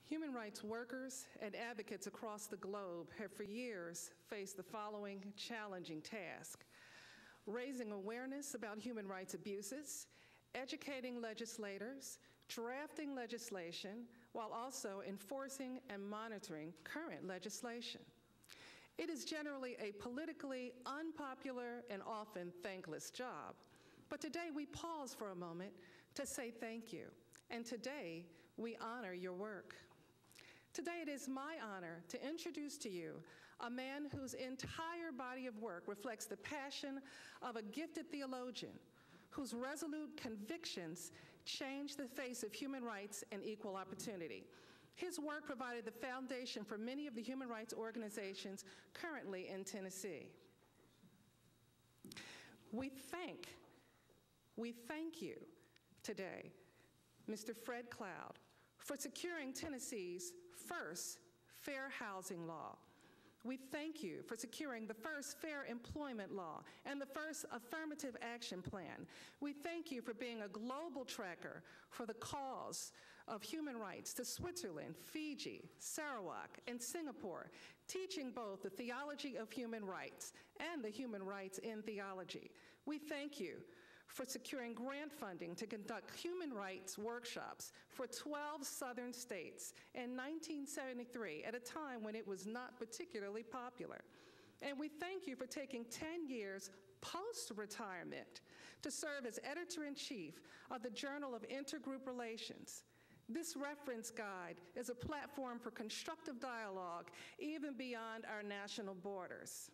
Human rights workers and advocates across the globe have for years faced the following challenging task: raising awareness about human rights abuses, educating legislators, drafting legislation, while also enforcing and monitoring current legislation. It is generally a politically unpopular and often thankless job. But today we pause for a moment to say thank you. And today we honor your work. Today it is my honor to introduce to you a man whose entire body of work reflects the passion of a gifted theologian, whose resolute convictions changed the face of human rights and equal opportunity. His work provided the foundation for many of the human rights organizations currently in Tennessee. We thank you today, Mr. Fred Cloud, for securing Tennessee's first fair housing law. We thank you for securing the first fair employment law and the first affirmative action plan. We thank you for being a global tracker for the cause of human rights to Switzerland, Fiji, Sarawak, and Singapore, teaching both the theology of human rights and the human rights in theology. We thank you for securing grant funding to conduct human rights workshops for 12 southern states in 1973 at a time when it was not particularly popular. And we thank you for taking 10 years post-retirement to serve as editor-in-chief of the Journal of Intergroup Relations. This reference guide is a platform for constructive dialogue even beyond our national borders.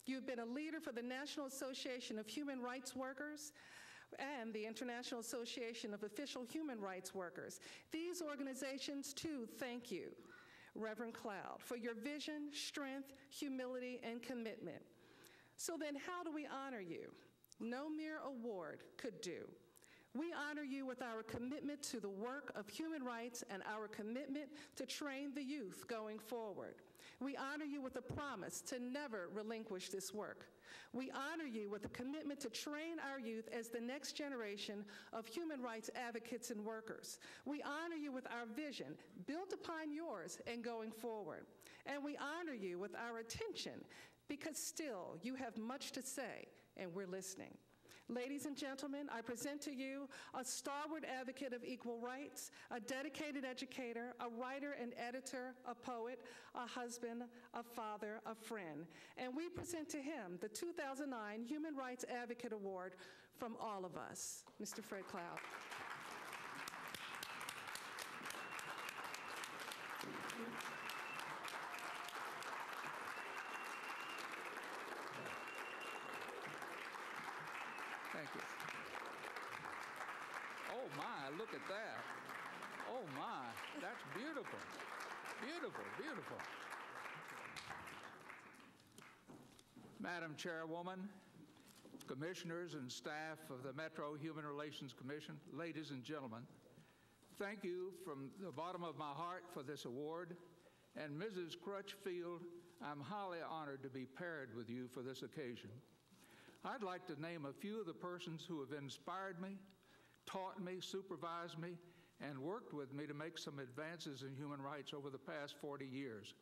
You've been a leader for the National Association of Human Rights Workers and the International Association of Official Human Rights Workers. These organizations, too, thank you, Reverend Cloud, for your vision, strength, humility, and commitment. So then, how do we honor you? No mere award could do. We honor you with our commitment to the work of human rights and our commitment to train the youth going forward. We honor you with a promise to never relinquish this work. We honor you with a commitment to train our youth as the next generation of human rights advocates and workers. We honor you with our vision, built upon yours and going forward. And we honor you with our attention, because still you have much to say and we're listening. Ladies and gentlemen, I present to you a stalwart advocate of equal rights, a dedicated educator, a writer and editor, a poet, a husband, a father, a friend. And we present to him the 2009 Human Rights Advocate Award from all of us, Mr. Fred Cloud. Thank you. Oh my, look at that. Oh my, that's beautiful. Beautiful, beautiful. Madam Chairwoman, commissioners and staff of the Metro Human Relations Commission, ladies and gentlemen, thank you from the bottom of my heart for this award. And Mrs. Crutchfield, I'm highly honored to be paired with you for this occasion. I'd like to name a few of the persons who have inspired me, taught me, supervised me, and worked with me to make some advances in human rights over the past 40 years.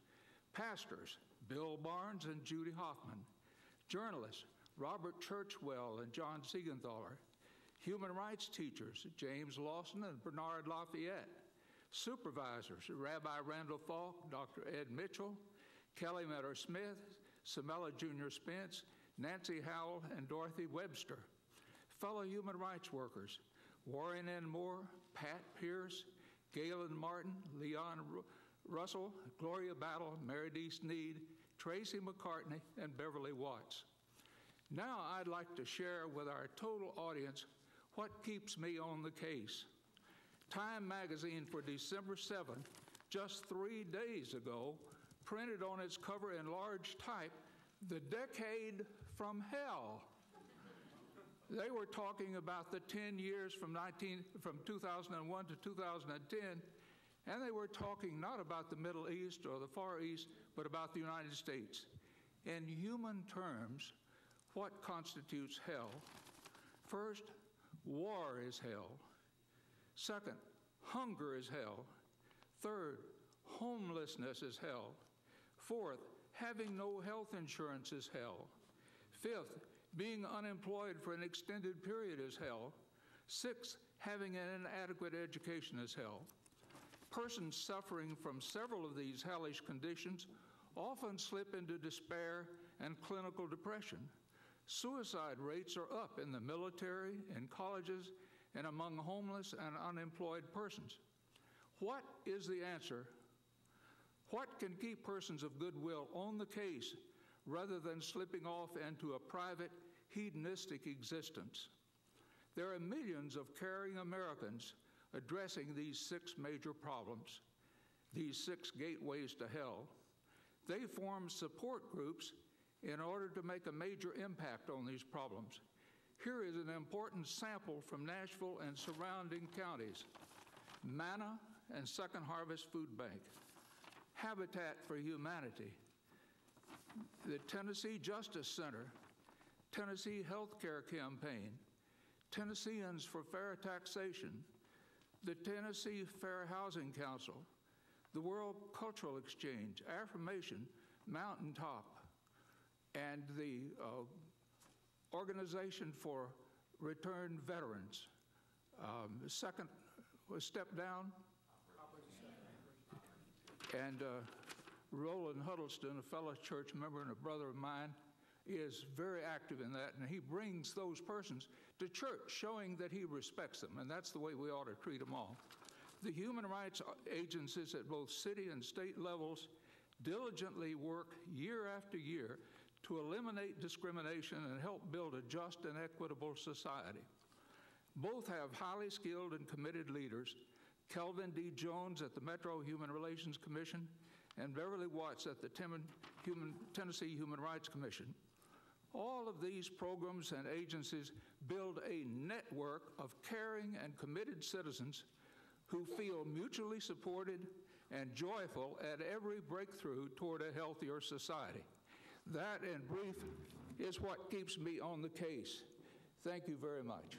Pastors, Bill Barnes and Judy Hoffman. Journalists, Robert Churchwell and John Siegenthaler. Human rights teachers, James Lawson and Bernard Lafayette. Supervisors, Rabbi Randall Falk, Dr. Ed Mitchell, Kelly Metter Smith, Samela Jr. Spence, Nancy Howell, and Dorothy Webster. Fellow human rights workers, Warren N. Moore, Pat Pierce, Galen Martin, Leon Russell, Gloria Battle, Mary D. Sneed, Tracy McCartney, and Beverly Watts. Now I'd like to share with our total audience what keeps me on the case. Time magazine for December 7th, just 3 days ago, printed on its cover in large type, "The Decade from Hell." They were talking about the 10 years from 2001 to 2010, and they were talking not about the Middle East or the Far East, but about the United States. In human terms, what constitutes hell? First, war is hell. Second, hunger is hell. Third, Homelessness is hell. Fourth, having no health insurance is hell. Fifth, being unemployed for an extended period is hell. Sixth, having an inadequate education is hell. Persons suffering from several of these hellish conditions often slip into despair and clinical depression. Suicide rates are up in the military, in colleges, and among homeless and unemployed persons. What is the answer? What can keep persons of goodwill on the case rather than slipping off into a private, hedonistic existence? There are millions of caring Americans addressing these 6 major problems, these 6 gateways to hell. They form support groups in order to make a major impact on these problems. Here is an important sample from Nashville and surrounding counties. Manna and Second Harvest Food Bank, Habitat for Humanity, the Tennessee Justice Center, Tennessee Healthcare Campaign, Tennesseans for Fair Taxation, the Tennessee Fair Housing Council, the World Cultural Exchange, Affirmation, Mountaintop, and the Organization for Returned Veterans. Second step down. And Roland Huddleston, a fellow church member and a brother of mine, is very active in that, and he brings those persons to church, showing that he respects them, and that's the way we ought to treat them all. The human rights agencies at both city and state levels diligently work year after year to eliminate discrimination and help build a just and equitable society. Both have highly skilled and committed leaders, Kelvin D. Jones at the Metro Human Relations Commission and Beverly Watts at the Tennessee Human Rights Commission. All of these programs and agencies build a network of caring and committed citizens who feel mutually supported and joyful at every breakthrough toward a healthier society. That, in brief, is what keeps me on the case. Thank you very much.